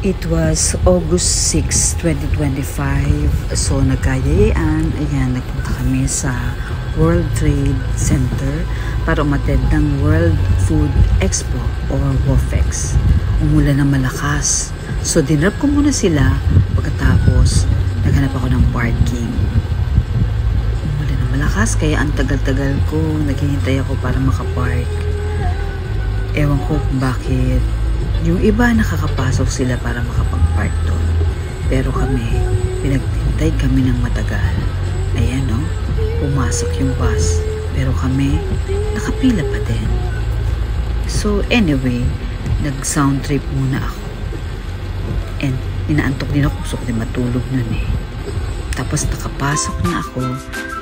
It was August 6, 2025. So, nagkayayaan. Ayan, nagpunta kami sa World Trade Center para umattend ng World Food Expo or WOFEX. Umulan ng malakas. So, dinrap ko muna sila. Pagkatapos, naghanap ako ng parking. Umulan ng malakas, kaya ang tagal-tagal ko. Naghihintay ako para makapark. Ewan ko kung bakit. Yung iba nakakapasok sila para makapag-park doon. Pero kami, pinaghintay kami ng matagal. Ayan o, pumasok yung bus. Pero kami, nakapila pa din. So anyway, nag-sound trip muna ako. And inaantok din ako, gusto ko din matulog nun eh. Tapos nakapasok na ako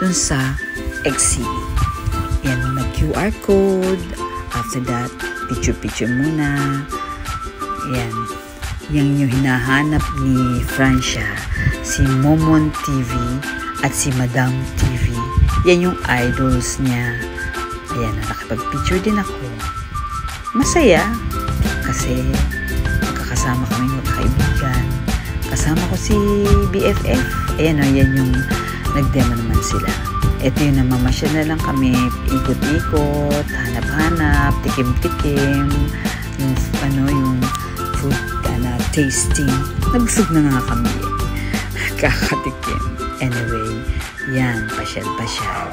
dun sa exit. Yan, nag-QR code. After that, picture-picture muna. Yan. Yan yung hinahanap ni Francia. Si Momon TV at si Madam TV. Yan yung idols niya. Ayan, nakapag-picture din ako. Masaya. Kasi magkakasama kami magkaibigan. Kasama ko si BFF. Ayan o, yan yung nag-demo naman sila. Ito yung namamasyal na lang kami. Ikot-ikot, hanap-hanap, tikim-tikim. Yung yung food na tasting. Nabusog na nga kami. Kakatikim. Anyway, yan, pasyal-pasyal.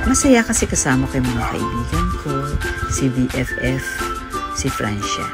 Masaya kasi kasama ko yung mga kaibigan ko, si BFF, si Francia.